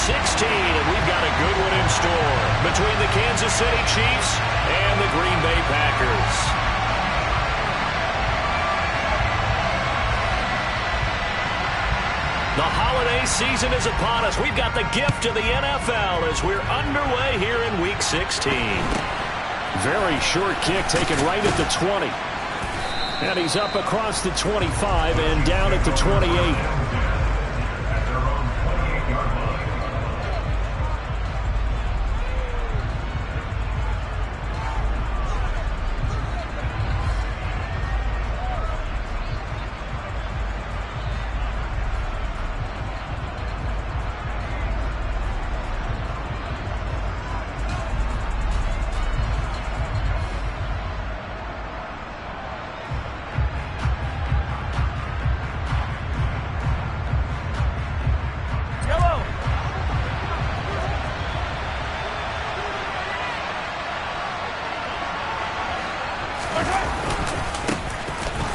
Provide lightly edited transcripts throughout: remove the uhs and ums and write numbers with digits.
16, and we've got a good one in store between the Kansas City Chiefs and the Green Bay Packers. The holiday season is upon us. We've got the gift of the NFL as we're underway here in Week 16. Very short kick taken right at the 20. And he's up across the 25 and down at the 28.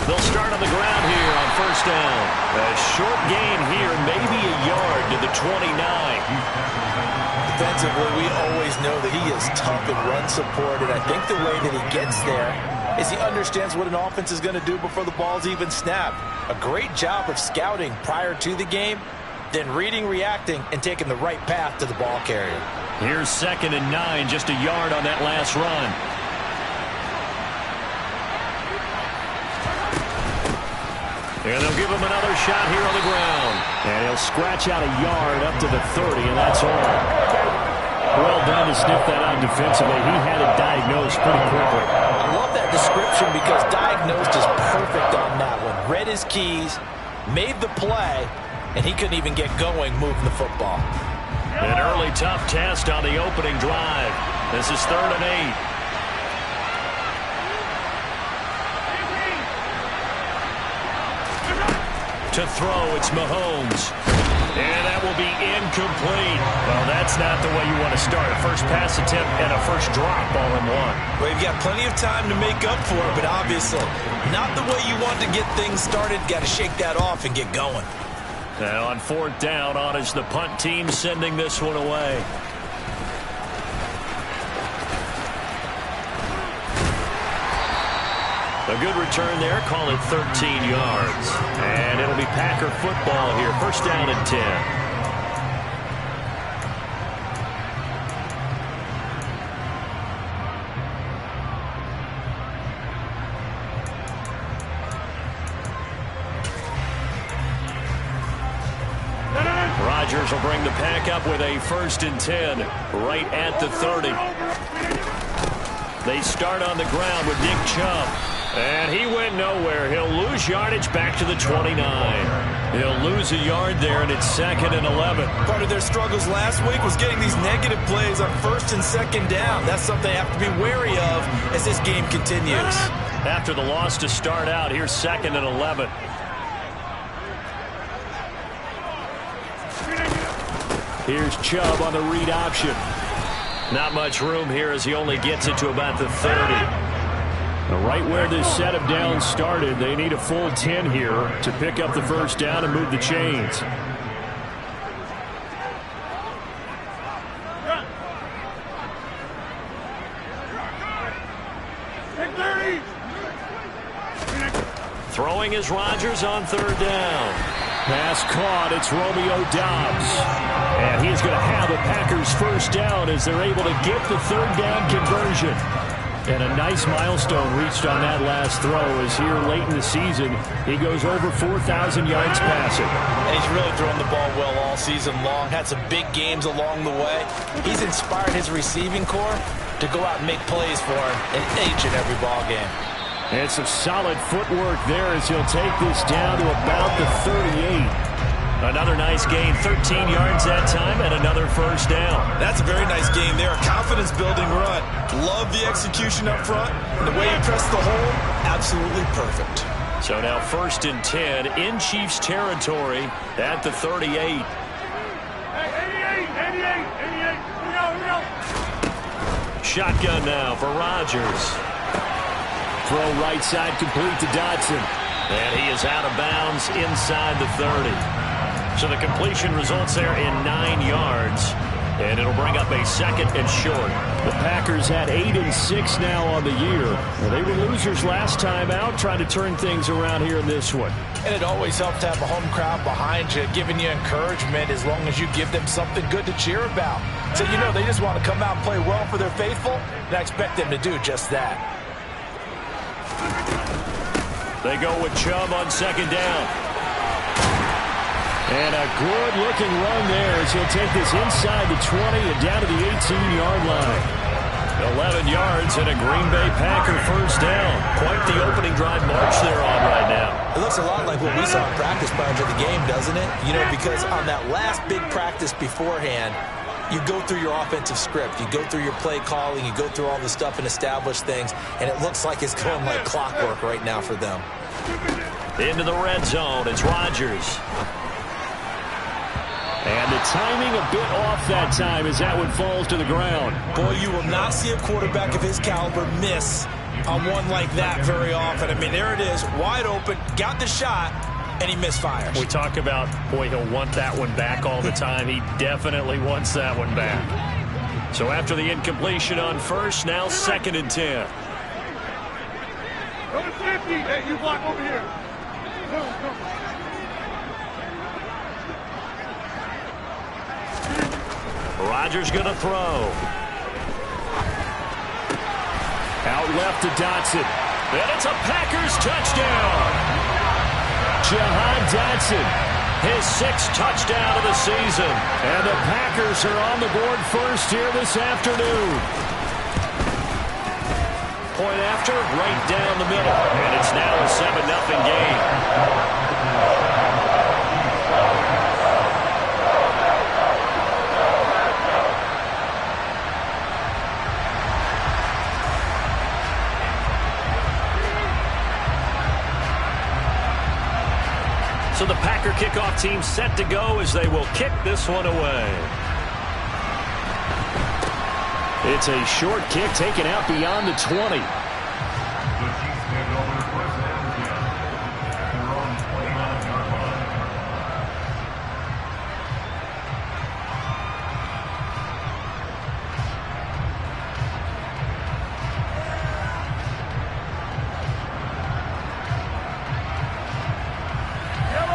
They'll start on the ground here on first down. A short gain here, maybe a yard to the 29. Defensively, we always know that he is tough in run support, and I think the way that he gets there is he understands what an offense is going to do before the ball's even snapped. A great job of scouting prior to the game, then reading, reacting, and taking the right path to the ball carrier. Here's 2nd and 9, just a yard on that last run. And they'll give him another shot here on the ground. And he'll scratch out a yard up to the 30, and that's all. Well done to sniff that out defensively. He had it diagnosed pretty quickly. I love that description because diagnosed is perfect on that one. Read his keys, made the play, and he couldn't even get going moving the football. An early tough test on the opening drive. This is 3rd and 8. To throw, it's Mahomes. And that will be incomplete. Well, that's not the way you want to start. A first pass attempt and a first drop all in one. Well, you've got plenty of time to make up for it, but obviously not the way you want to get things started. Got to shake that off and get going. Now on 4th down, on is the punt team sending this one away. A good return there, call it 13 yards. And it'll be Packer football here, 1st down and 10. Rodgers will bring the pack up with a 1st and 10 right at the 30. They start on the ground with Nick Chubb. And he went nowhere. He'll lose yardage back to the 29. He'll lose a yard there, and it's 2nd and 11. Part of their struggles last week was getting these negative plays on 1st and 2nd down. That's something they have to be wary of as this game continues. After the loss to start out, here's 2nd and 11. Here's Chubb on the read option. Not much room here as he only gets it to about the 30. Right where this set of downs started, they need a full 10 here to pick up the 1st down and move the chains. Throwing is Rodgers on 3rd down. Pass caught. It's Romeo Doubs. And he's going to have a Packers 1st down as they're able to get the 3rd down conversion. And a nice milestone reached on that last throw as here late in the season, he goes over 4,000 yards passing. And he's really thrown the ball well all season long. Had some big games along the way. He's inspired his receiving corps to go out and make plays for him in each and every ball game. And some solid footwork there as he'll take this down to about the 38. Another nice gain, 13 yards that time, and another 1st down. That's a very nice game there, a confidence-building run. Love the execution up front, and the way he pressed the hole, absolutely perfect. So now 1st and 10 in Chiefs territory at the 38. Hey, 88, 88, 88, here we go. Shotgun now for Rodgers. Throw right side complete to Dotson. And he is out of bounds inside the 30. So the completion results there in 9 yards. And it'll bring up a 2nd and short. The Packers had 8 and 6 now on the year. Well, they were losers last time out, trying to turn things around here in this one. And it always helps to have a home crowd behind you, giving you encouragement as long as you give them something good to cheer about. So, you know, they just want to come out and play well for their faithful, and I expect them to do just that. They go with Chubb on 2nd down. And a good-looking run there as he'll take this inside the 20 and down to the 18-yard line. 11 yards and a Green Bay Packer first down. Quite the opening drive march they're on right now. It looks a lot like what we saw in practice prior to the game, doesn't it? You know, because on that last big practice beforehand, you go through your offensive script. You go through your play calling. You go through all the stuff and establish things. And it looks like it's going like clockwork right now for them. Into the red zone. It's Rodgers. And the timing a bit off that time as that one falls to the ground. Boy, you will not see a quarterback of his caliber miss on one like that very often. I mean, there it is, wide open, got the shot, and he misfires. We talk about, boy, he'll want that one back all the time. He definitely wants that one back. So after the incompletion on first, now 2nd and 10. Number 50, hey, you block over here. Come. Rodgers going to throw. Out left to Dotson. And it's a Packers touchdown. Jahan Dotson, His 6th touchdown of the season. and the Packers are on the board first here this afternoon. Point after, right down the middle. And it's now a 7-0 game. So the Packer kickoff team set to go as they will kick this one away. It's a short kick taken out beyond the 20.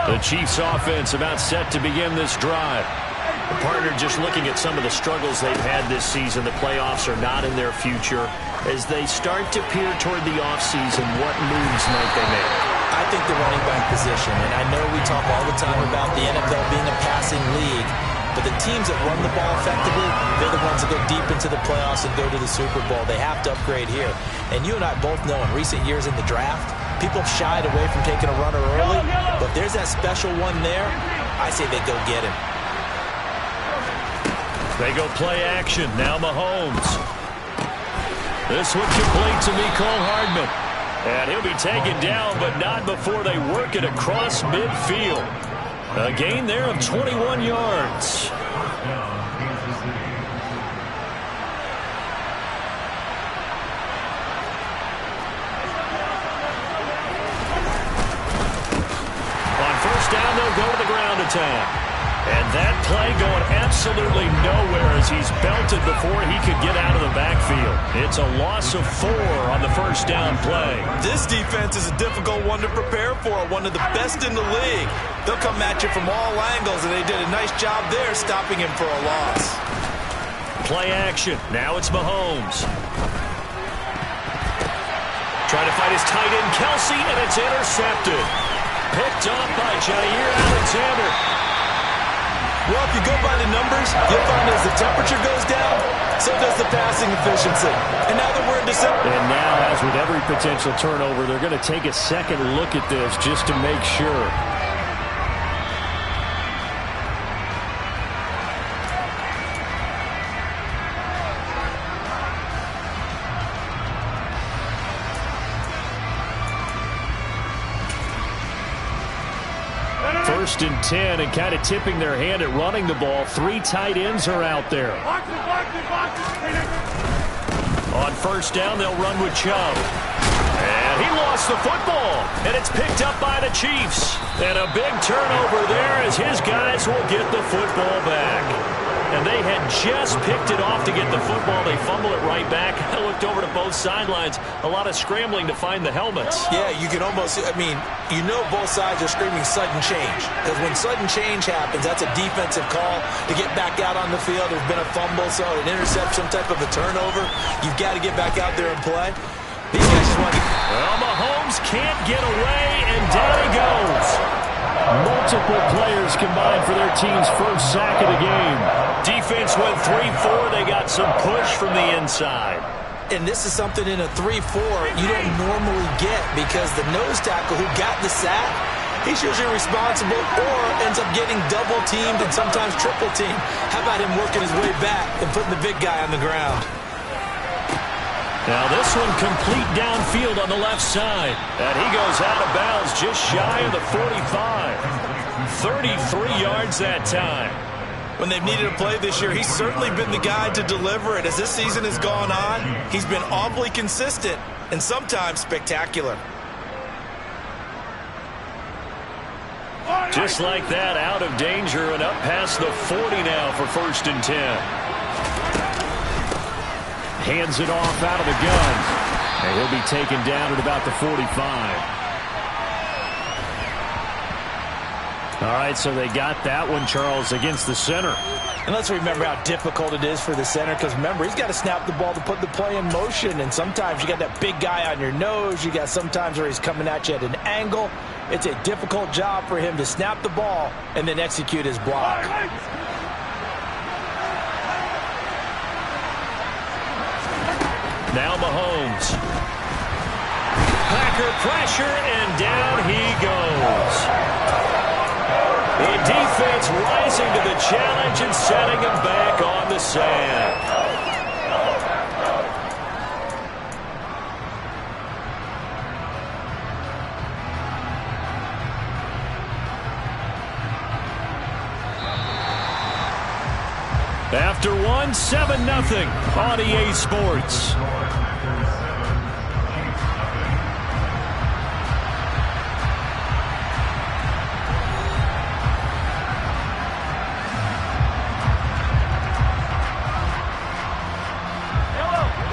The Chiefs offense about set to begin this drive. The partner just looking at some of the struggles they've had this season. The playoffs are not in their future. As they start to peer toward the offseason, what moves might they make? I think the running back position, and I know we talk all the time about the NFL being a passing league, but the teams that run the ball effectively, they're the ones that go deep into the playoffs and go to the Super Bowl. They have to upgrade here. And you and I both know in recent years in the draft, people have shied away from taking a runner early, but there's that special one there. I say they go get him. They go play action. Now Mahomes. This one complete to Mecole Hardman. And he'll be taken down, but not before they work it across midfield. A gain there of 21 yards. On first down, they'll go to the ground attack. And that play going absolutely nowhere as he's belted before he could get out of the backfield. It's a loss of 4 on the first down play. This defense is a difficult one to prepare for, one of the best in the league. They'll come at you from all angles, and they did a nice job there stopping him for a loss. Play action. Now it's Mahomes. Trying to fight his tight end, Kelsey, and it's intercepted. Picked off by Jair Alexander. Well, if you go by the numbers, you'll find as the temperature goes down, so does the passing efficiency. And now that we're in December. And now, as with every potential turnover, they're going to take a second look at this just to make sure. First and 10, and kind of tipping their hand at running the ball. 3 tight ends are out there. On first down, they'll run with Chubb. And he lost the football, and it's picked up by the Chiefs. And a big turnover there as his guys will get the football back. And they had just picked it off to get the football. They fumble it right back. I looked over to both sidelines. A lot of scrambling to find the helmets. Yeah, you can almost, you know both sides are screaming sudden change. Because when sudden change happens, that's a defensive call to get back out on the field. There's been a fumble, so an interception, type of a turnover. You've got to get back out there and play. These guys just want to get... Well, Mahomes can't get away, and down he goes. Multiple players combined for their team's first sack of the game. Defense went 3-4. They got some push from the inside. And this is something in a 3-4 you don't normally get because the nose tackle who got the sack, he's usually responsible or ends up getting double-teamed and sometimes triple-teamed. How about him working his way back and putting the big guy on the ground? Now this one complete downfield on the left side. And he goes out of bounds just shy of the 45. 33 yards that time. When they've needed a play this year, he's certainly been the guy to deliver it. As this season has gone on, he's been awfully consistent and sometimes spectacular. Just like that, out of danger and up past the 40 now for 1st and 10. Hands it off out of the gun. And he'll be taken down at about the 45. All right, so they got that one, Charles, against the center. And let's remember how difficult it is for the center because, remember, he's got to snap the ball to put the play in motion. And sometimes you got that big guy on your nose. You got sometimes where he's coming at you at an angle. It's a difficult job for him to snap the ball and then execute his block. Now Mahomes. Packer pressure, and down he goes. The defense rising to the challenge and setting him back on the sand. After one, 7-0 on EA Sports.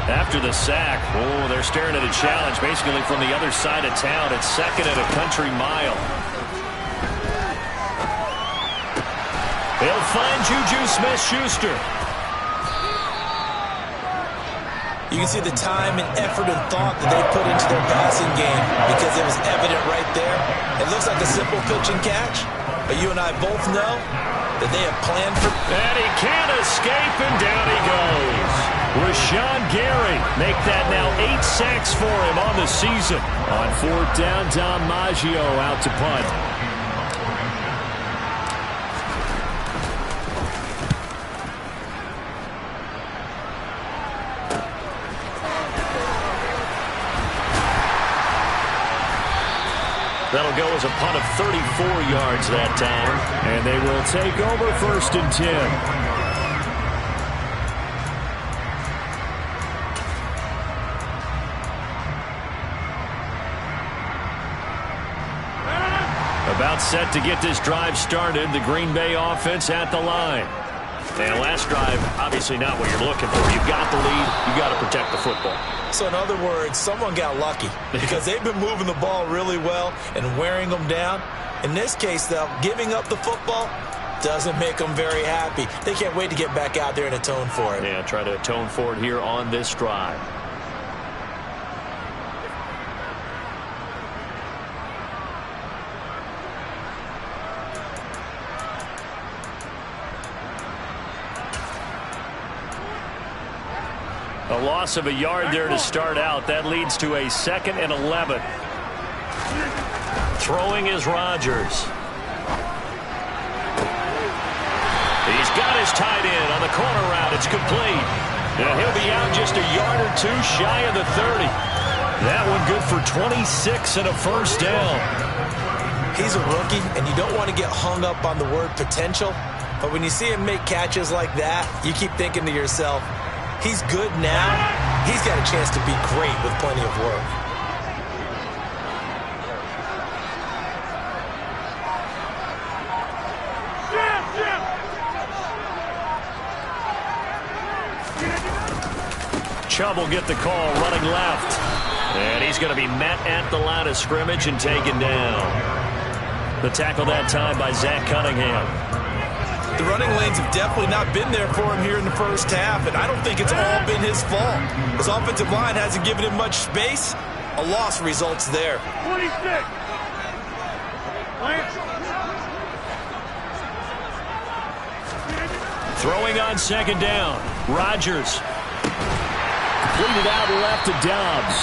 After the sack, they're staring at a challenge basically from the other side of town. It's 2nd and a country mile. They'll find Juju Smith-Schuster. You can see the time and effort and thought that they put into their passing game because it was evident right there. It looks like a simple pitch and catch, but you and I both know that they have planned for... And he can't escape, and down he goes. Rashawn Gary make that now 8 sacks for him on the season. On 4th down, Dom Maggio out to punt. That'll go as a punt of 34 yards that time. And they will take over 1st and 10. About set to get this drive started. The Green Bay offense at the line. And last drive, obviously not what you're looking for. You've got the lead. You've got to protect the football. So in other words, someone got lucky because they've been moving the ball really well and wearing them down. In this case, though, giving up the football doesn't make them very happy. They can't wait to get back out there and atone for it. Yeah, try to atone for it here on this drive. A loss of a yard there to start out. That leads to a 2nd and 11. Throwing is Rodgers. He's got his tight end on the corner route. It's complete. And he'll be out just a yard or two shy of the 30. That one good for 26 and a 1st down. He's a rookie, and you don't want to get hung up on the word potential. But when you see him make catches like that, you keep thinking to yourself, he's good now. He's got a chance to be great with plenty of work. Chubb will get the call running left. And he's going to be met at the line of scrimmage and taken down. The tackle that time by Zach Cunningham. The running lanes have definitely not been there for him here in the first half, and I don't think it's all been his fault. His offensive line hasn't given him much space. A loss results there. 26. Throwing on second down. Rodgers. Completed out left to Dobbs.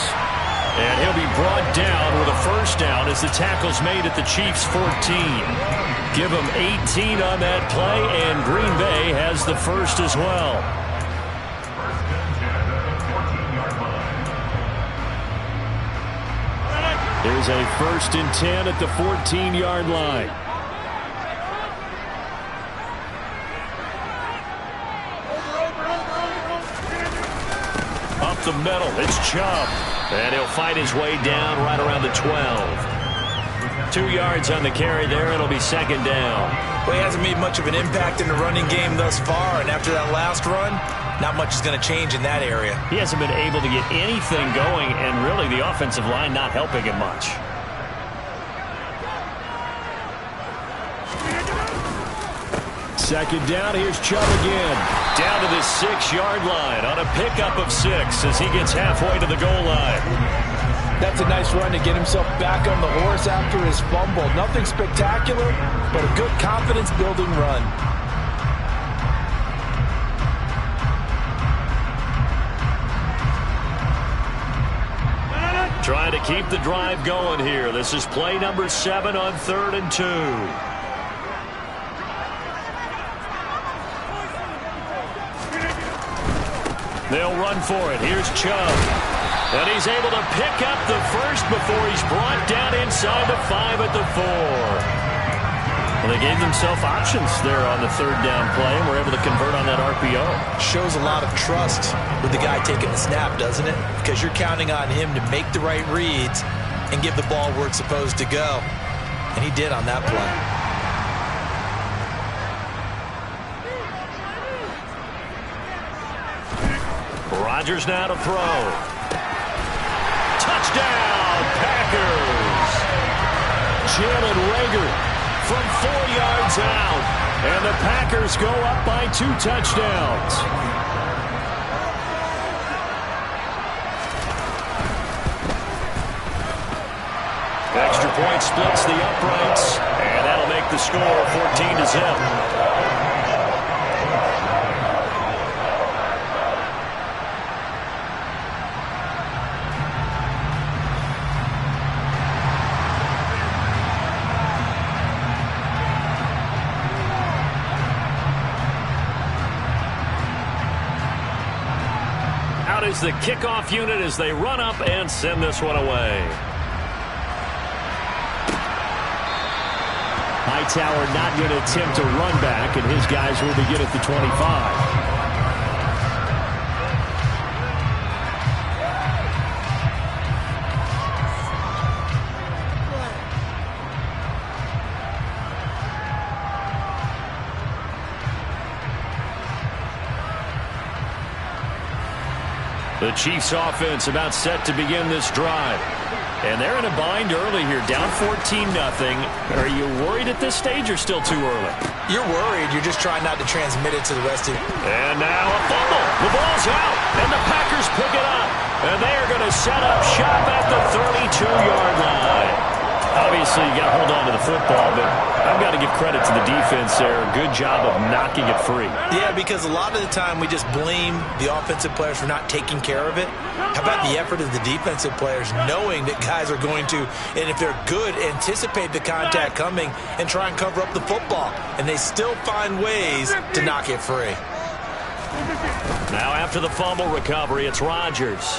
And he'll be brought down with a first down as the tackle's made at the Chiefs' 14. Give him 18 on that play, and Green Bay has the first as well. There's a 1st and 10 at the 14-yard line. Up the middle, it's Chubb. And he'll fight his way down right around the 12. 2 yards on the carry there. It'll be second down. Well, he hasn't made much of an impact in the running game thus far, and after that last run, not much is going to change in that area. He hasn't been able to get anything going, and really the offensive line not helping him much. Second down, here's Chubb again. Down to the 6-yard line on a pickup of 6 as he gets halfway to the goal line. That's a nice run to get himself back on the horse after his fumble. Nothing spectacular, but a good confidence-building run. Trying to keep the drive going here. This is play number 7 on 3rd and 2. They'll run for it. Here's Chubb. And he's able to pick up the first before he's brought down inside the 5 at the 4. Well, they gave themselves options there on the 3rd down play and were able to convert on that RPO. Shows a lot of trust with the guy taking the snap, doesn't it? Because you're counting on him to make the right reads and give the ball where it's supposed to go. And he did on that play. Rodgers now to throw. Touchdown, Packers! Jalen Reagor from 4 yards out. And the Packers go up by 2 touchdowns. Extra point splits the uprights. And that'll make the score 14-0. Is the kickoff unit as they run up and send this one away. Hightower not going to attempt a run back, and his guys will begin at the 25. The Chiefs offense about set to begin this drive. And they're in a bind early here, down 14-0. Are you worried at this stage or still too early? You're worried. You're just trying not to transmit it to the rest of you. And now a fumble. The ball's out, and the Packers pick it up. And they are going to set up shop at the 32-yard line. Obviously, you got to hold on to the football, but I've got to give credit to the defense there. Good job of knocking it free. Yeah, because a lot of the time we just blame the offensive players for not taking care of it. How about the effort of the defensive players knowing that guys are going to, and if they're good, anticipate the contact coming and try and cover up the football. And they still find ways to knock it free. Now after the fumble recovery, it's Rodgers.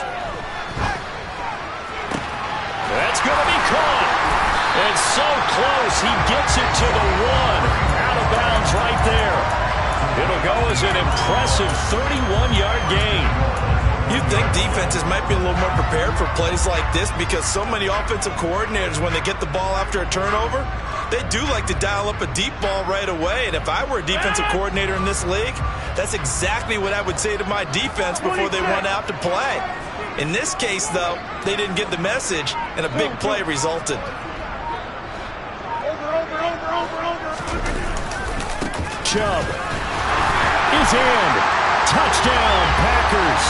That's going to be caught. And so close, he gets it to the 1. Out of bounds right there. It'll go as an impressive 31-yard gain. You think defenses might be a little more prepared for plays like this because so many offensive coordinators, when they get the ball after a turnover, they do like to dial up a deep ball right away. And if I were a defensive coordinator in this league, that's exactly what I would say to my defense before they went out to play. In this case, though, they didn't get the message, and a big play resulted. Chubb is in. Touchdown, Packers.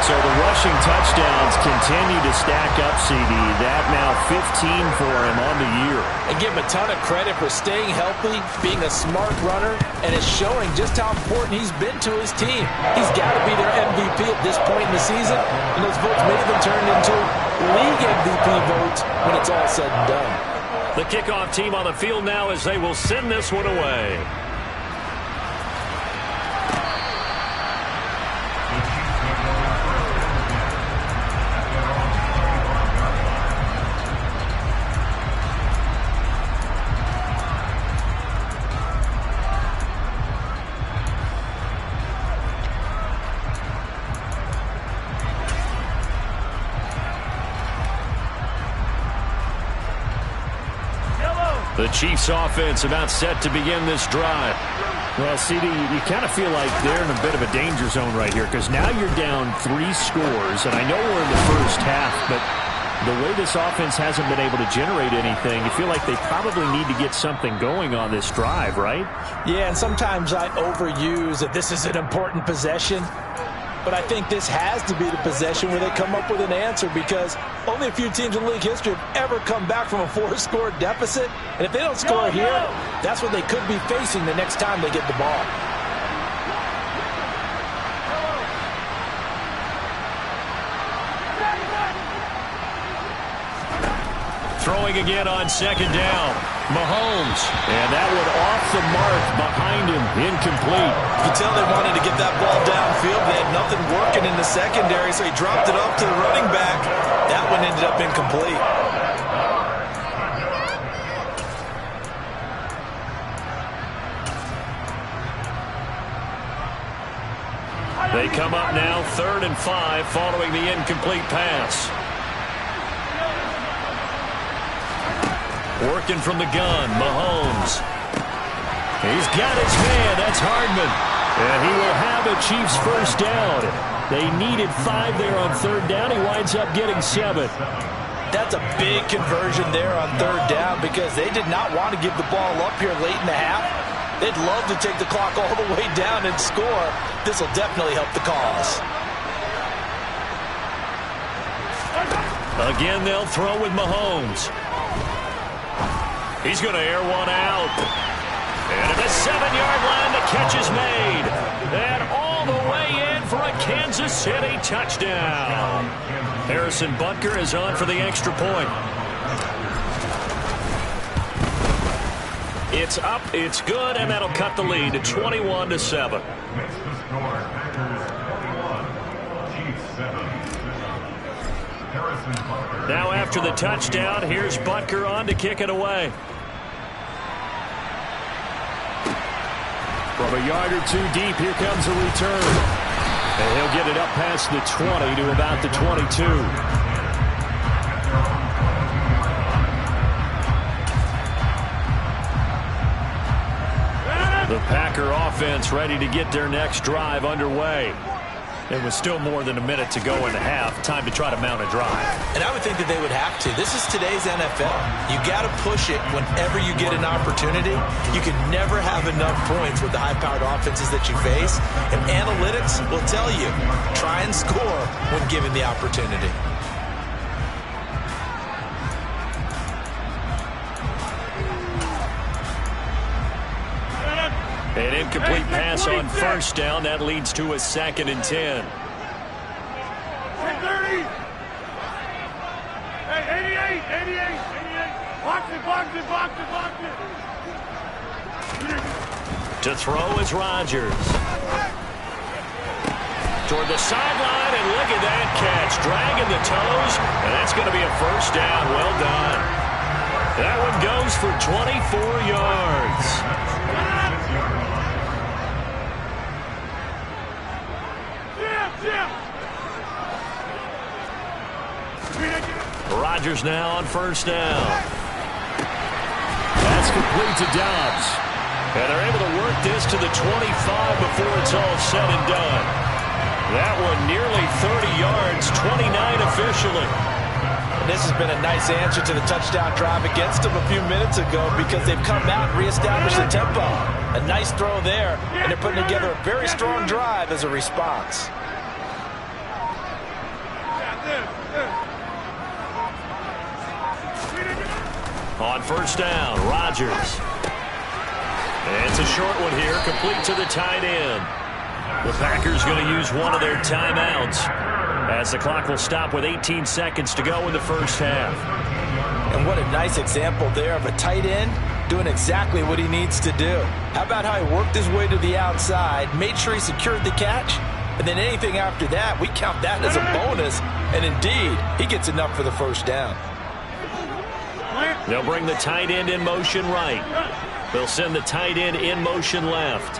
So the rushing touchdowns continue to stack up, CD. That now 15 for him on the year. And give him a ton of credit for staying healthy, being a smart runner, and it's showing just how important he's been to his team. He's got to be their MVP at this point in the season, and those votes may have been turned into league MVP votes when it's all said and done. The kickoff team on the field now as they will send this one away. The Chiefs offense about set to begin this drive. Well, CD, you kind of feel like they're in a bit of a danger zone right here because now you're down 3 scores, and I know we're in the first half, but the way this offense hasn't been able to generate anything, you feel like they probably need to get something going on this drive, right? Yeah, and sometimes I overuse that this is an important possession. But I think this has to be the possession where they come up with an answer because only a few teams in league history have ever come back from a 4-score deficit. And if they don't score here, that's what they could be facing the next time they get the ball. Throwing again on second down. Mahomes. And that one off the mark behind him. Incomplete. You can tell they wanted to get that ball downfield. They had nothing working in the secondary, so he dropped it off to the running back. That one ended up incomplete. They come up now 3rd and 5 following the incomplete pass. Working from the gun, Mahomes. He's got his man. That's Hardman. And he will have a Chiefs first down. They needed 5 there on 3rd down. He winds up getting 7. That's a big conversion there on 3rd down because they did not want to give the ball up here late in the half. They'd love to take the clock all the way down and score. This will definitely help the cause. Again, they'll throw with Mahomes. He's going to air one out. And at the 7-yard line, the catch is made. And all the way in for a Kansas City touchdown. Harrison Butker is on for the extra point. It's up, it's good, and that'll cut the lead to 21-7. Now after the touchdown, here's Butker on to kick it away. From a yard or 2 deep, here comes a return. And he'll get it up past the 20 to about the 22. The Packer offense ready to get their next drive underway. And with still more than a minute to go in the half, time to try to mount a drive. And I would think that they would have to. This is today's NFL. You got to push it whenever you get an opportunity. You can never have enough points with the high-powered offenses that you face. And analytics will tell you, try and score when given the opportunity. An incomplete pass on first down. That leads to a 2nd and 10. Hey, 88. Box it. To throw is Rodgers. Toward the sideline, and look at that catch. Dragging the toes, and that's going to be a first down. Well done. That one goes for 24 yards. Rodgers now on first down. That's complete to Dobbs. And they're able to work this to the 25 before it's all said and done. That one nearly 30 yards, 29 officially. And this has been a nice answer to the touchdown drive against them a few minutes ago because they've come out and reestablished the tempo. A nice throw there, and they're putting together a very strong drive as a response. On first down, Rodgers. And it's a short one here, complete to the tight end. The Packers going to use one of their timeouts as the clock will stop with 18 seconds to go in the first half. And what a nice example there of a tight end doing exactly what he needs to do. How about how he worked his way to the outside, made sure he secured the catch, and then anything after that, we count that as a bonus. And indeed, he gets enough for the first down. They'll bring the tight end in motion right. They'll send the tight end in motion left.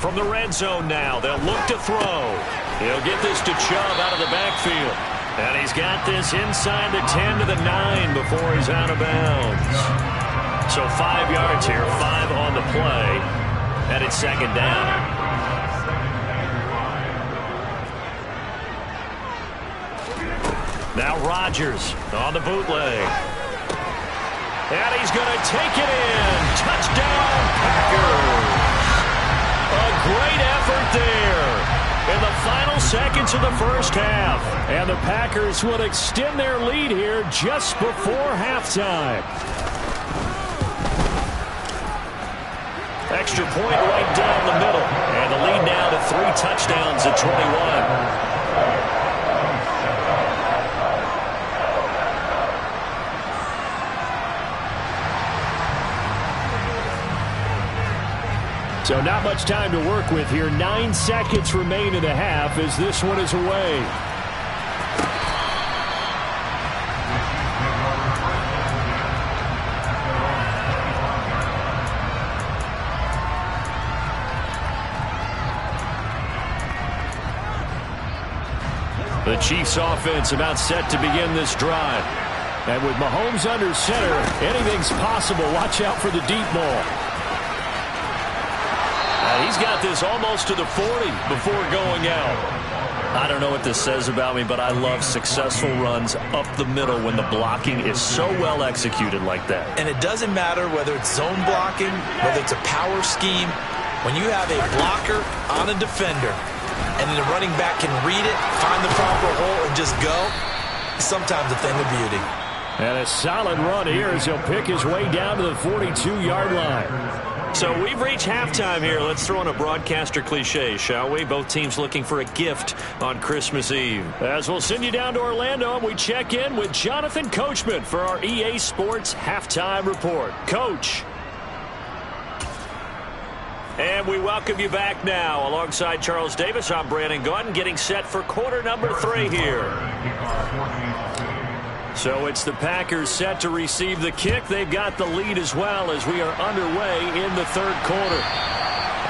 From the red zone now, they'll look to throw. He'll get this to Chubb out of the backfield. And he's got this inside the 10 to the 9 before he's out of bounds. So 5 yards here, 5 on the play. And it's second down. Now Rodgers on the bootleg. And he's going to take it in. Touchdown, Packers. A great effort there in the final seconds of the first half. And the Packers will extend their lead here just before halftime. Extra point right down the middle. And the lead now to 3 touchdowns at 21. So not much time to work with here. 9 seconds remain in the half as this one is away. The Chiefs offense about set to begin this drive. And with Mahomes under center, anything's possible. Watch out for the deep ball. He's got this almost to the 40 before going out. I don't know what this says about me, but I love successful runs up the middle when the blocking is so well executed like that. And it doesn't matter whether it's zone blocking, whether it's a power scheme. When you have a blocker on a defender and then the running back can read it, find the proper hole, and just go, sometimes a thing of beauty. And a solid run here as he'll pick his way down to the 42-yard line. So we've reached halftime here. Let's throw in a broadcaster cliche, shall we? Both teams looking for a gift on Christmas Eve. As we'll send you down to Orlando, and we check in with Jonathan Coachman for our EA Sports Halftime Report. Coach. And we welcome you back now. Alongside Charles Davis, I'm Brandon Gunn, getting set for quarter number 3 here. So it's the Packers set to receive the kick. They've got the lead as well as we are underway in the third quarter.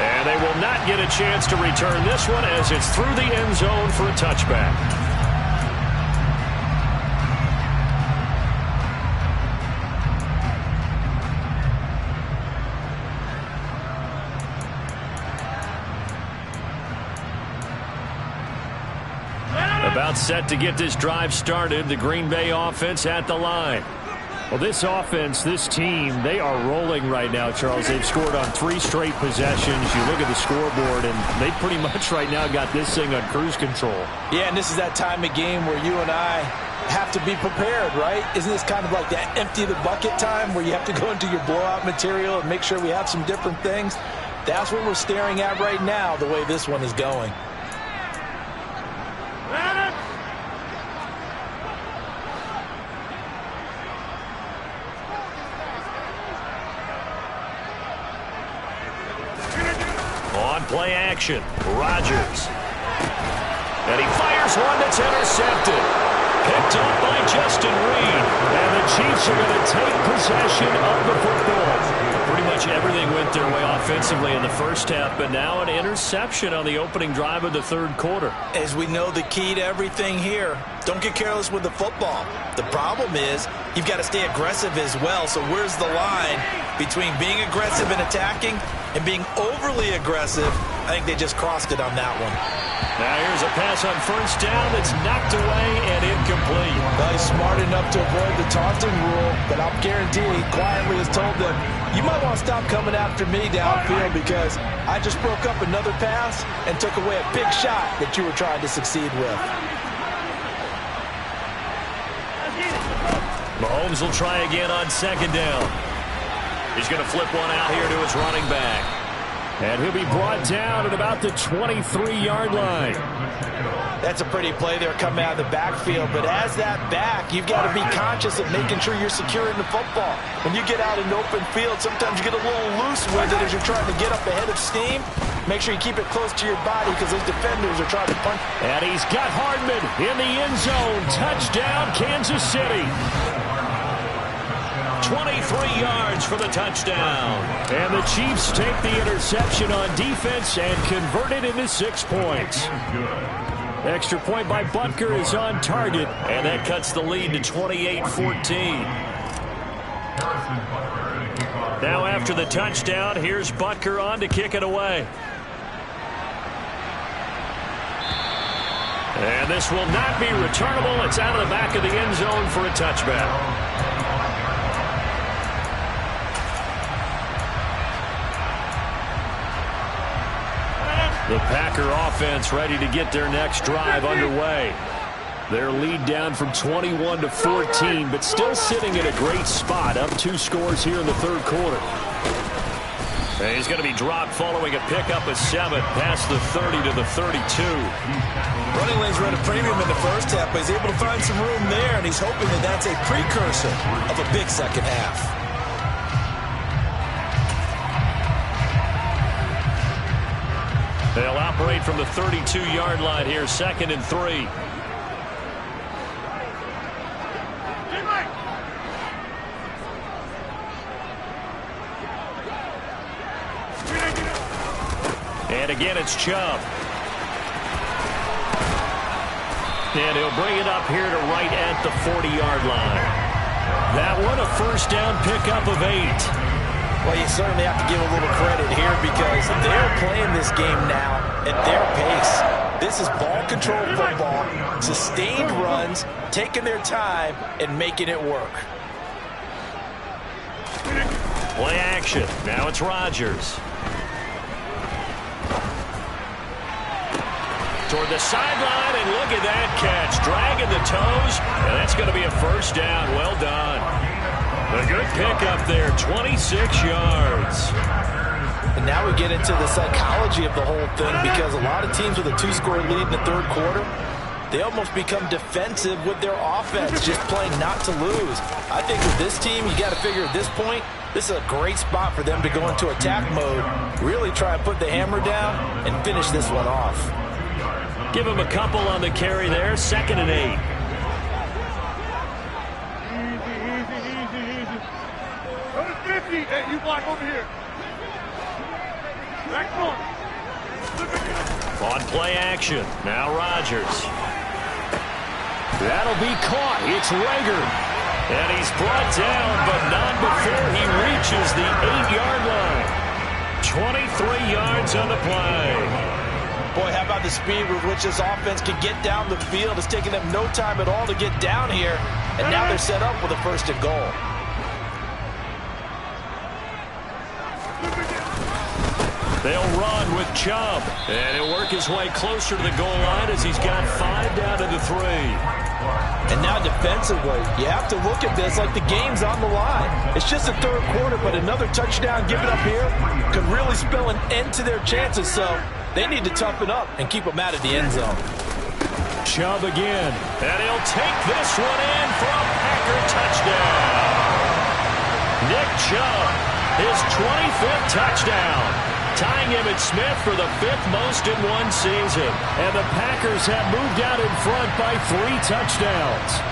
And they will not get a chance to return this one as it's through the end zone for a touchback. About set to get this drive started. The Green Bay offense at the line. Well, this offense, this team, they are rolling right now, Charles. They've scored on 3 straight possessions. You look at the scoreboard, and they pretty much right now got this thing on cruise control. Yeah, and this is that time of game where you and I have to be prepared, right? Isn't this kind of like that empty the bucket time where you have to go into your blowout material and make sure we have some different things? That's what we're staring at right now, the way this one is going. Play action. Rodgers. And he fires one that's intercepted. Picked up by Justin Reed. And the Chiefs are going to take possession of the football. pretty much everything went their way offensively in the first half, but now an interception on the opening drive of the third quarter. As we know, the key to everything here, don't get careless with the football. The problem is you've got to stay aggressive as well. So where's the line between being aggressive and attacking and being overly aggressive? I think they just crossed it on that one. Now here's a pass on first down that's knocked away and incomplete. Well, he's smart enough to avoid the taunting rule, but I'll guarantee he quietly has told them, you might want to stop coming after me downfield because I just broke up another pass and took away a big shot that you were trying to succeed with. Mahomes will try again on second down. He's going to flip one out here to his running back. And he'll be brought down at about the 23-yard line. That's a pretty play there coming out of the backfield, but as that back, you've got to be conscious of making sure you're securing the football. When you get out in open field, sometimes you get a little loose with it as you're trying to get up ahead of steam. Make sure you keep it close to your body because those defenders are trying to punch. And he's got Hardman in the end zone. Touchdown, Kansas City. 23 yards for the touchdown. And the Chiefs take the interception on defense and convert it into 6 points. Extra point by Butker is on target. And that cuts the lead to 28-14. Now after the touchdown, here's Butker on to kick it away. And this will not be returnable. It's out of the back of the end zone for a touchback. The Packer offense ready to get their next drive underway. Their lead down from 21 to 14, but still sitting in a great spot, up 2 scores here in the third quarter. And he's going to be dropped following a pickup of 7 past the 30 to the 32. Running lanes were at a premium in the first half, but he's able to find some room there, and he's hoping that that's a precursor of a big second half. They'll operate from the 32-yard line here, 2nd and 3. And again, it's Chubb. And he'll bring it up here to right at the 40-yard line. That one, a first down pickup of 8. Well, you certainly have to give a little credit here because they're playing this game now at their pace. This is ball control football, sustained runs, taking their time and making it work. Play action. Now it's Rodgers. Toward the sideline, and look at that catch. Dragging the toes, and that's going to be a first down. Well done. A good pickup there, 26 yards. And now we get into the psychology of the whole thing because a lot of teams with a 2-score lead in the third quarter, they almost become defensive with their offense, just playing not to lose. I think with this team, you got to figure at this point, this is a great spot for them to go into attack mode, really try and put the hammer down and finish this one off. Give him a couple on the carry there, 2nd and 8. Hey, you block over here. Back on play action. Now Rodgers. That'll be caught. It's Rager. And he's brought down, but not before he reaches the 8-yard line. 23 yards on the play. Boy, how about the speed with which this offense can get down the field? It's taking them no time at all to get down here. And now they're set up with a 1st and goal. They'll run with Chubb. And he'll work his way closer to the goal line as he's got 5 down to the 3. And now defensively, you have to look at this like the game's on the line. It's just the third quarter, but another touchdown given up here could really spell an end to their chances. So they need to toughen up and keep them out of the end zone. Chubb again. And he'll take this one in for a Packer touchdown. Nick Chubb, his 25th touchdown. Tying Emmitt Smith for the 5th most in one season. And the Packers have moved out in front by 3 touchdowns.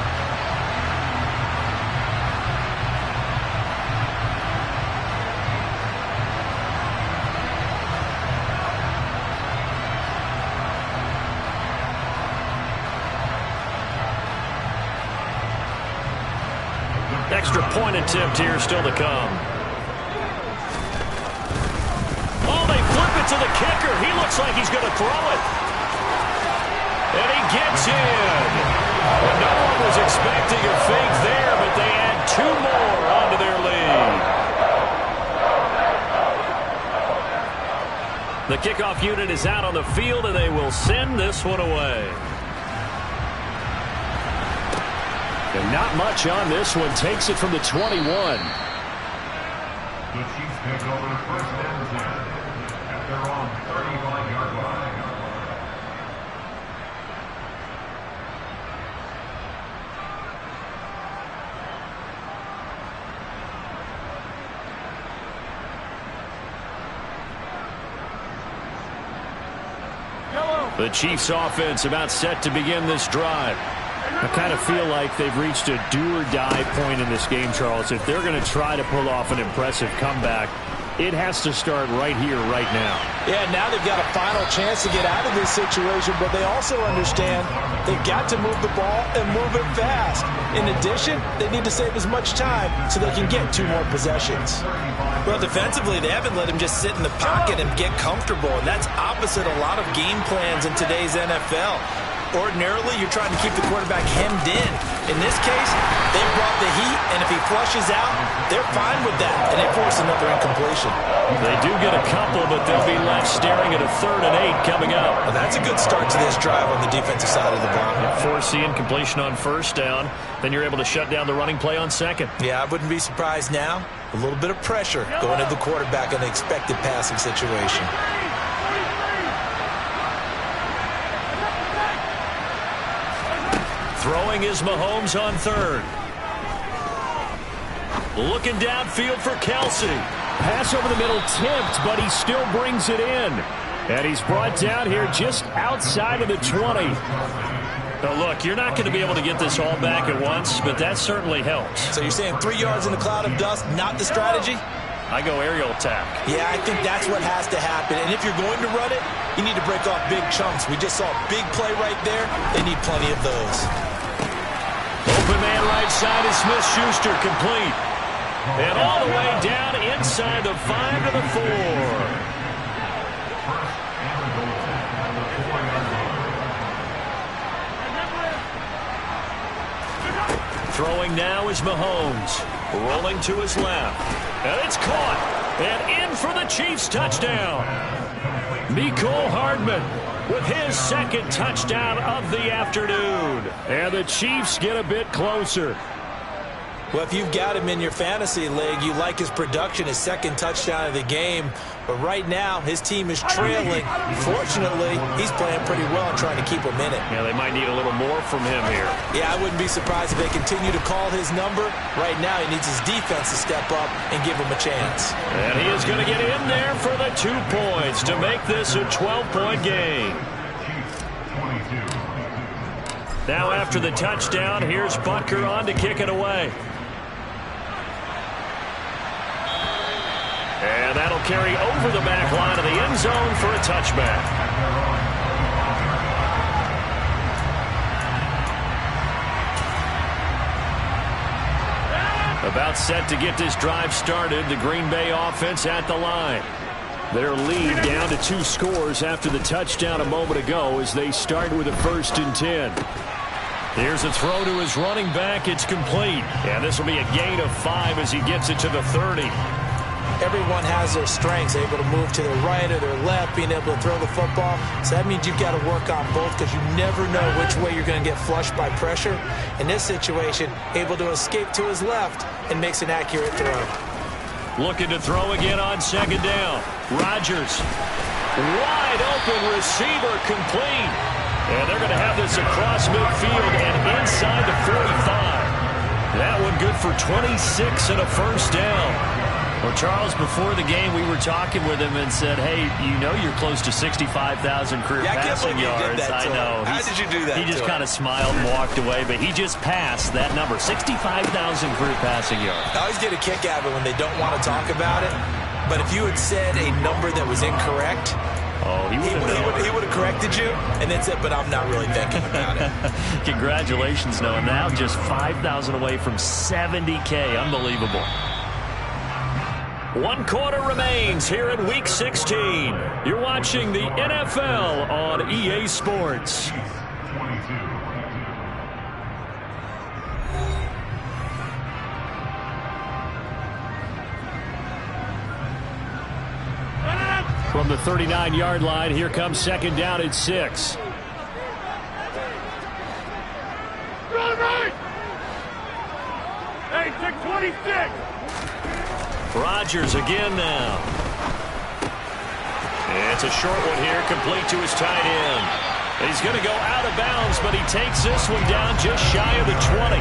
Extra point attempt here still to come. Oh, they flip it to the kicker. He looks like he's going to throw it. And he gets in. Well, no one was expecting a fake there, but they add 2 more onto their lead. The kickoff unit is out on the field, and they will send this one away. And not much on this one. Takes it from the 21. The Chiefs take over first and 10 at their own 35-yard line. The Chiefs offense about set to begin this drive. I kind of feel like they've reached a do-or-die point in this game, Charles. If they're going to try to pull off an impressive comeback, it has to start right here, right now. Yeah, now they've got a final chance to get out of this situation, but they also understand they've got to move the ball and move it fast. In addition, they need to save as much time so they can get 2 more possessions. Well, defensively, they haven't let him just sit in the pocket and get comfortable, and that's opposite a lot of game plans in today's NFL. Ordinarily, you're trying to keep the quarterback hemmed in. In this case, they brought the heat, and if he flushes out, they're fine with that, and they force another incompletion. They do get a couple, but they'll be left staring at a 3rd and 8 coming up. Well, that's a good start to this drive on the defensive side of the ball. Force the incompletion on 1st down, then you're able to shut down the running play on 2nd. Yeah, I wouldn't be surprised now. A little bit of pressure going to the quarterback in an expected passing situation. Throwing is Mahomes on 3rd. Looking downfield for Kelsey. Pass over the middle tipped, but he still brings it in. And he's brought down here just outside of the 20. Now look, you're not going to be able to get this all back at once, but that certainly helps. So you're saying 3 yards in a cloud of dust, not the strategy? I go aerial attack. Yeah, I think that's what has to happen. And if you're going to run it, you need to break off big chunks. We just saw a big play right there. They need plenty of those. Open man right side is Smith-Schuster, complete. And all the way down inside the 5 to the 4. Throwing now is Mahomes. Rolling to his left. And it's caught. And in for the Chiefs touchdown. Mecole Hardman with his 2nd touchdown of the afternoon. And the Chiefs get a bit closer. Well, if you've got him in your fantasy league, you like his production, his 2nd touchdown of the game. But right now, his team is trailing. Fortunately, he's playing pretty well and trying to keep him in it. Yeah, they might need a little more from him here. Yeah, I wouldn't be surprised if they continue to call his number. Right now, he needs his defense to step up and give him a chance. And he is going to get in there for the 2 points to make this a 12-point game. Now after the touchdown, here's Butker on to kick it away. And that'll carry over the back line of the end zone for a touchback. About set to get this drive started, the Green Bay offense at the line. Their lead down to 2 scores after the touchdown a moment ago as they start with a 1st and 10. Here's a throw to his running back. It's complete. And this will be a gain of 5 as he gets it to the 30. Everyone has their strengths, able to move to their right or their left, being able to throw the football. So that means you've got to work on both because you never know which way you're going to get flushed by pressure. In this situation, able to escape to his left and makes an accurate throw. Looking to throw again on 2nd down. Rodgers. Wide open receiver, complete. And they're going to have this across midfield and inside the 45. That one good for 26 and a 1st down. Well, Charles, before the game, we were talking with him and said, hey, you know you're close to 65,000 career passing yards. I know. How did you do that? He just kind of smiled and walked away, but he just passed that number, 65,000 career passing yards. I always get a kick out of it when they don't want to talk about it. But if you had said a number that was incorrect, Oh, he would have corrected you, and then said, but I'm not really thinking about it. Congratulations, Noah. Now just 5,000 away from 70K. Unbelievable. 1 quarter remains here in Week 16. You're watching the NFL on EA Sports. From the 39-yard line, here comes second down at 6. Hey, 626. Rodgers again now. It's a short one here, complete to his tight end. He's going to go out of bounds, but he takes this one down just shy of the 20.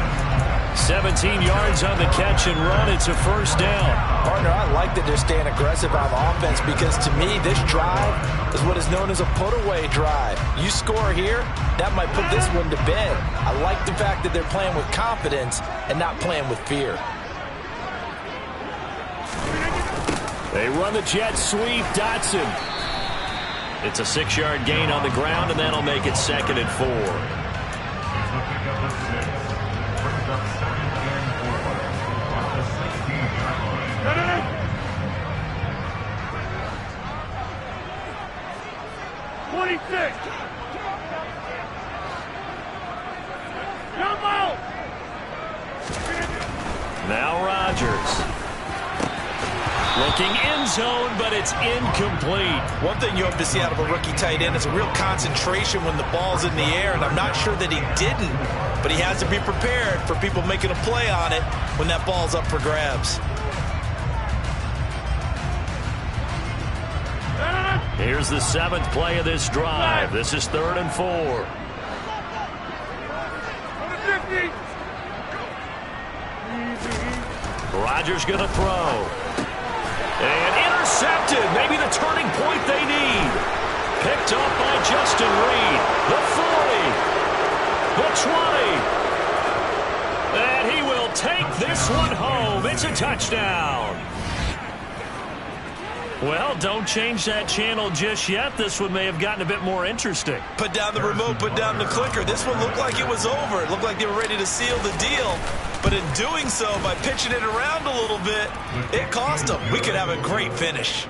17 yards on the catch and run. It's a first down. Partner, I like that they're staying aggressive on offense because to me, this drive is what is known as a put-away drive. You score here, that might put this one to bed. I like the fact that they're playing with confidence and not playing with fear. They run the jet sweep. Dotson. It's a 6-yard gain on the ground, and that'll make it 2nd and 4. Now Rodgers. Looking end zone, but it's incomplete. One thing you hope to see out of a rookie tight end is a real concentration when the ball's in the air, and I'm not sure that he didn't, but he has to be prepared for people making a play on it when that ball's up for grabs. Here's the 7th play of this drive. This is 3rd and 4. Rodgers going to throw. And intercepted. Maybe the turning point they need. Picked up by Justin Reed. The 40. The 20. And he will take this one home. It's a touchdown. Well, don't change that channel just yet. This one may have gotten a bit more interesting. Put down the remote, put down the clicker. This one looked like it was over. It looked like they were ready to seal the deal. But in doing so, by pitching it around a little bit, it cost them. We could have a great finish.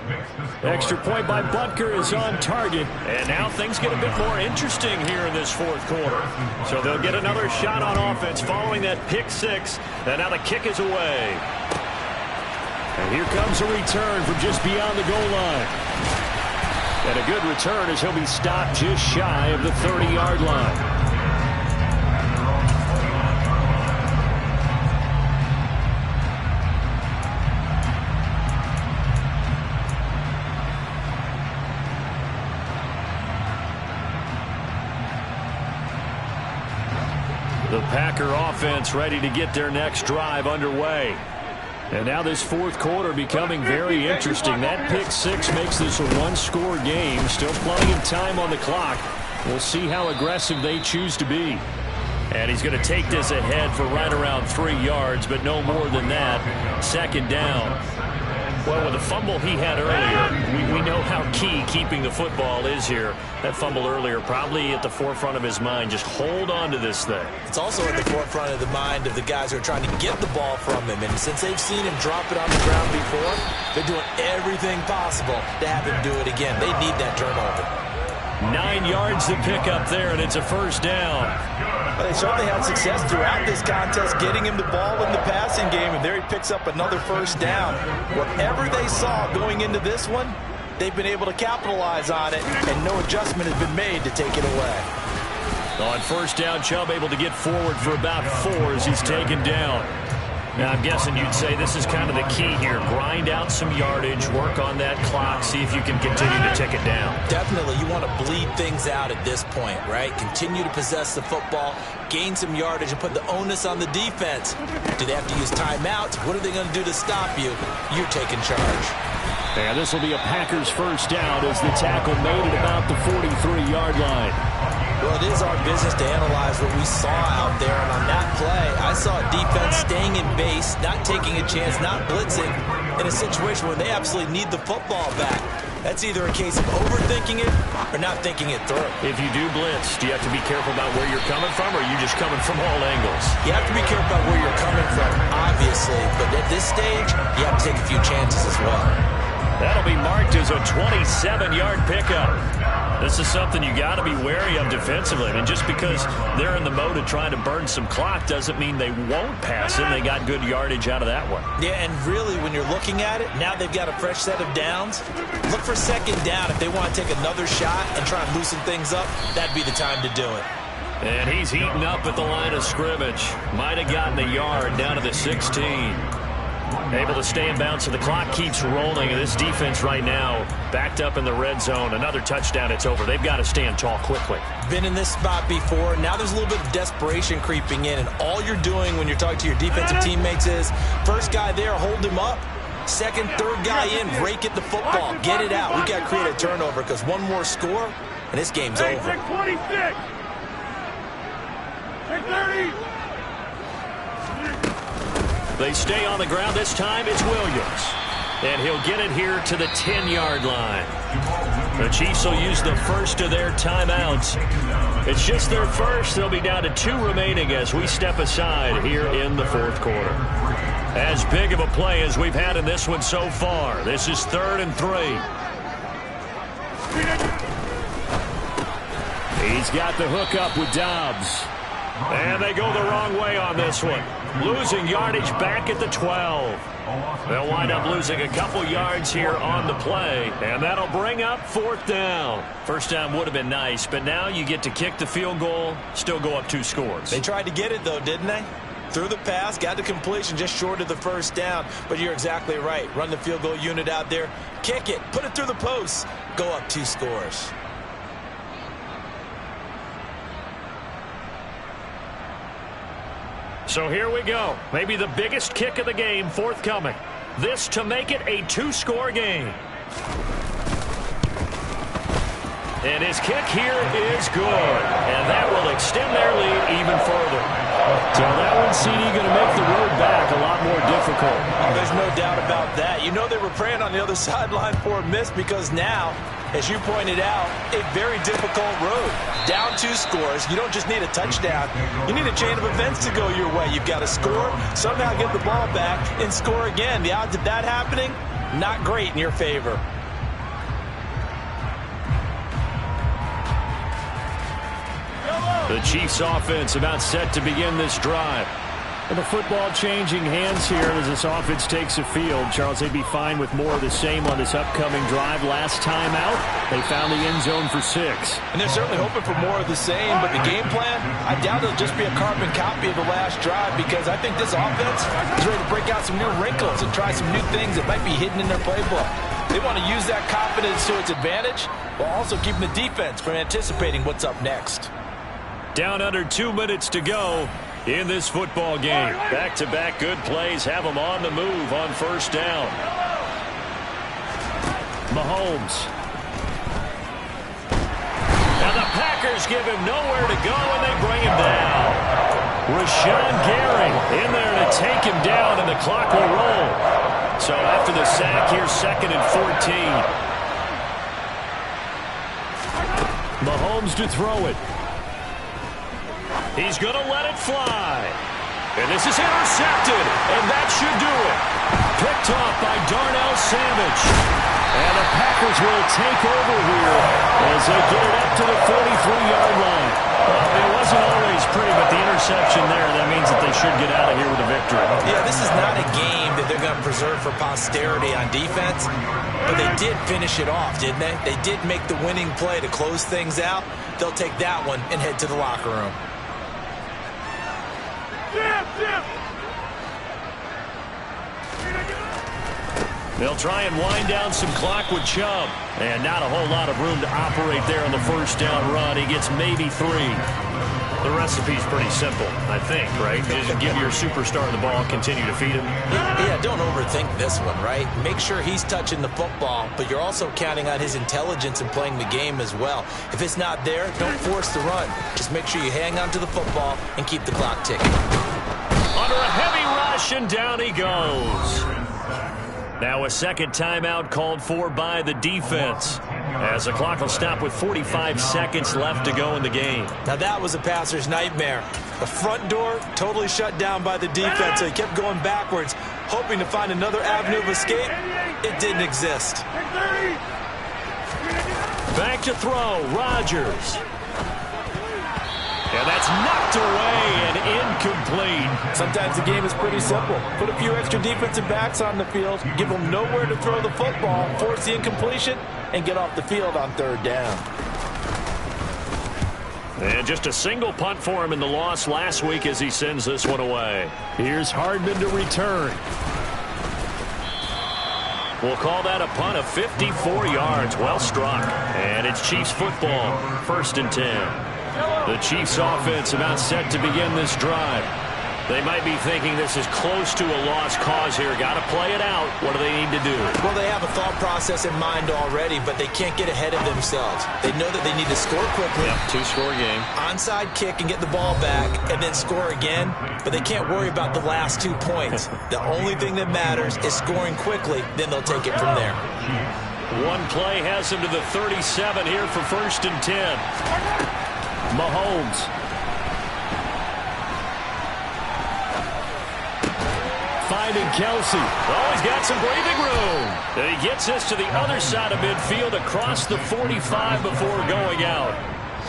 Extra point by Butker is on target. And now things get a bit more interesting here in this 4th quarter. So they'll get another shot on offense following that pick 6. And now the kick is away. And here comes a return from just beyond the goal line. And a good return as he'll be stopped just shy of the 30-yard line. The Packer offense ready to get their next drive underway. And now this 4th quarter becoming very interesting. That pick 6 makes this a 1-score game. Still plenty of time on the clock. We'll see how aggressive they choose to be. And he's going to take this ahead for right around 3 yards, but no more than that. 2nd down. Well, with the fumble he had earlier, we know how key keeping the football is here. That fumble earlier probably at the forefront of his mind. Just hold on to this thing. It's also at the forefront of the mind of the guys who are trying to get the ball from him. And since they've seen him drop it on the ground before, they're doing everything possible to have him do it again. They need that turnover. 9 yards to pick up there, and it's a first down. Well, they certainly had success throughout this contest getting him the ball in the passing game, and there he picks up another first down. Whatever they saw going into this one, they've been able to capitalize on it, and no adjustment has been made to take it away. On first down, Chubb able to get forward for about 4 as he's taken down. Now, I'm guessing you'd say this is kind of the key here. Grind out some yardage, work on that clock, see if you can continue to tick it down. Definitely. You want to bleed things out at this point, right? Continue to possess the football, gain some yardage, and put the onus on the defense. Do they have to use timeouts? What are they going to do to stop you? You're taking charge. And this will be a Packers first down as the tackle made at about the 43-yard line. Well, it is our business to analyze what we saw out there, and on that play, I saw a defense staying in base, not taking a chance, not blitzing, in a situation where they absolutely need the football back. That's either a case of overthinking it or not thinking it through. If you do blitz, do you have to be careful about where you're coming from, or are you just coming from all angles? You have to be careful about where you're coming from, obviously, but at this stage, you have to take a few chances as well. That'll be marked as a 27-yard pickup. This is something you got to be wary of defensively. I mean, just because they're in the mode of trying to burn some clock doesn't mean they won't pass it. They got good yardage out of that one. Yeah, and really, when you're looking at it, now they've got a fresh set of downs. Look for second down. If they want to take another shot and try and loosen things up, that'd be the time to do it. And he's heating up at the line of scrimmage. Might have gotten a yard down to the 16. Able to stay in bounds, so the clock keeps rolling. And this defense right now backed up in the red zone. Another touchdown, it's over. They've got to stand tall quickly. Been in this spot before. Now there's a little bit of desperation creeping in. And all you're doing when you're talking to your defensive teammates is, first guy there, hold him up. Second, third guy in, rake at the football. Get it out. We've got to create a turnover because one more score, and this game's over. 626. 630. They stay on the ground. This time it's Williams. And he'll get it here to the 10-yard line. The Chiefs will use the first of their timeouts. It's just their first. They'll be down to 2 remaining as we step aside here in the fourth quarter. As big of a play as we've had in this one so far. This is 3rd and 3. He's got the hook up with Dobbs. And they go the wrong way on this one. Losing yardage back at the 12. They'll wind up losing a couple yards here on the play. And that'll bring up 4th down. First down would have been nice, but now you get to kick the field goal, still go up 2 scores. They tried to get it, though, didn't they? Threw the pass, got the completion just short of the first down. But you're exactly right. Run the field goal unit out there. Kick it. Put it through the posts. Go up 2 scores. So here we go. Maybe the biggest kick of the game forthcoming. This to make it a 2-score game. And his kick here is good. And that will extend their lead even further. So that one, CD, going to make the road back a lot more difficult. Oh, there's no doubt about that. You know they were praying on the other sideline for a miss because now, as you pointed out, a very difficult road. Down 2 scores. You don't just need a touchdown. You need a chain of events to go your way. You've got to score, somehow get the ball back, and score again. The odds of that happening, not great in your favor. The Chiefs offense about set to begin this drive. And the football changing hands here as this offense takes the field. Charles, they'd be fine with more of the same on this upcoming drive. Last time out, they found the end zone for 6. And they're certainly hoping for more of the same, but the game plan, I doubt it'll just be a carbon copy of the last drive because I think this offense is ready to break out some new wrinkles and try some new things that might be hidden in their playbook. They want to use that confidence to its advantage while also keeping the defense from anticipating what's up next. Down under 2 minutes to go in this football game. Back-to-back good plays have them on the move on first down. Mahomes. And the Packers give him nowhere to go, and they bring him down. Rashawn Gary in there to take him down, and the clock will roll. So after the sack, here's 2nd and 14. Mahomes to throw it. He's going to let it fly. And this is intercepted, and that should do it. Picked off by Darnell Savage. And the Packers will take over here as they get it up to the 43-yard line. Well, it wasn't always pretty, but the interception there, that means that they should get out of here with a victory. Yeah, this is not a game that they're going to preserve for posterity on defense, but they did finish it off, didn't they? They did make the winning play to close things out. They'll take that one and head to the locker room. They'll try and wind down some clock with Chubb. And not a whole lot of room to operate there on the first down run. He gets maybe 3. The recipe's pretty simple, I think, right? Just give your superstar the ball, continue to feed him. Yeah, don't overthink this one, right? Make sure he's touching the football, but you're also counting on his intelligence in playing the game as well. If it's not there, don't force the run. Just make sure you hang on to the football and keep the clock ticking. Under a heavy rush, and down he goes. Now a second timeout called for by the defense, as the clock will stop with 45 seconds left to go in the game. Now that was a passer's nightmare. The front door totally shut down by the defense, so he kept going backwards, hoping to find another avenue of escape. It didn't exist. Back to throw, Rodgers. And that's knocked away and incomplete. Sometimes the game is pretty simple. Put a few extra defensive backs on the field, give them nowhere to throw the football, force the incompletion, and get off the field on third down. And just a single punt for him in the loss last week as he sends this one away. Here's Hardman to return. We'll call that a punt of 54 yards. Well struck. And it's Chiefs football, 1st and 10. The Chiefs offense about set to begin this drive. They might be thinking this is close to a lost cause here. Got to play it out. What do they need to do? Well, they have a thought process in mind already, but they can't get ahead of themselves. They know that they need to score quickly. Yep, 2-score game. Onside kick and get the ball back and then score again, but they can't worry about the last 2 points. The only thing that matters is scoring quickly, then they'll take it from there. One play has them to the 37 here for 1st and 10. Mahomes. Finding Kelsey. Oh, he's got some breathing room. And he gets this to the other side of midfield across the 45 before going out.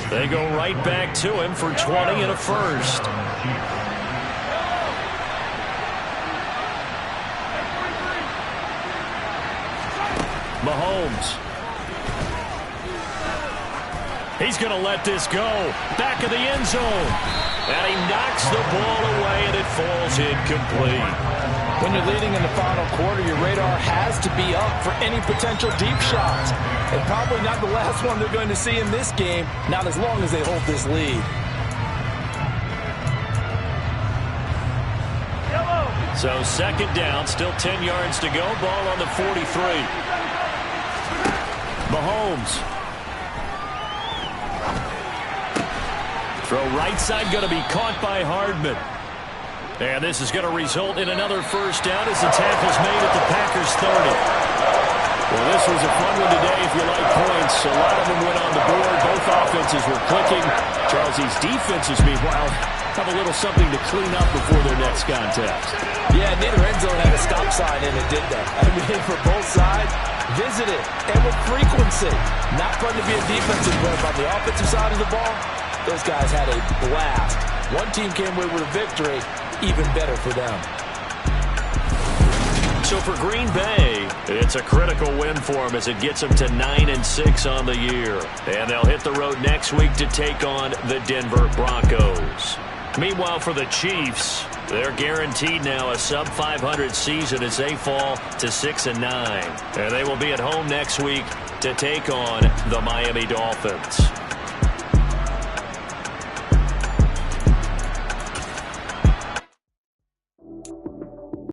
They go right back to him for 20 and a first. Mahomes. He's going to let this go. Back of the end zone. And he knocks the ball away, and it falls incomplete. When you're leading in the final quarter, your radar has to be up for any potential deep shots. And probably not the last one they're going to see in this game, not as long as they hold this lead. So 2nd down, still 10 yards to go. Ball on the 43. Mahomes. Throw right side going to be caught by Hardman. And this is going to result in another first down as the tackle's made at the Packers 30. Well, this was a fun one today if you like points. A lot of them went on the board. Both offenses were clicking. Charles, these defenses, meanwhile, have a little something to clean up before their next contest. Yeah, neither end zone had a stop sign in it, did they? I mean, for both sides, visit it, and with frequency. Not fun to be a defensive player, but on the offensive side of the ball, those guys had a blast. One team came away with a victory, even better for them. So for Green Bay, it's a critical win for them as it gets them to 9-6 on the year. And they'll hit the road next week to take on the Denver Broncos. Meanwhile, for the Chiefs, they're guaranteed now a sub-500 season as they fall to 6-9. And they will be at home next week to take on the Miami Dolphins.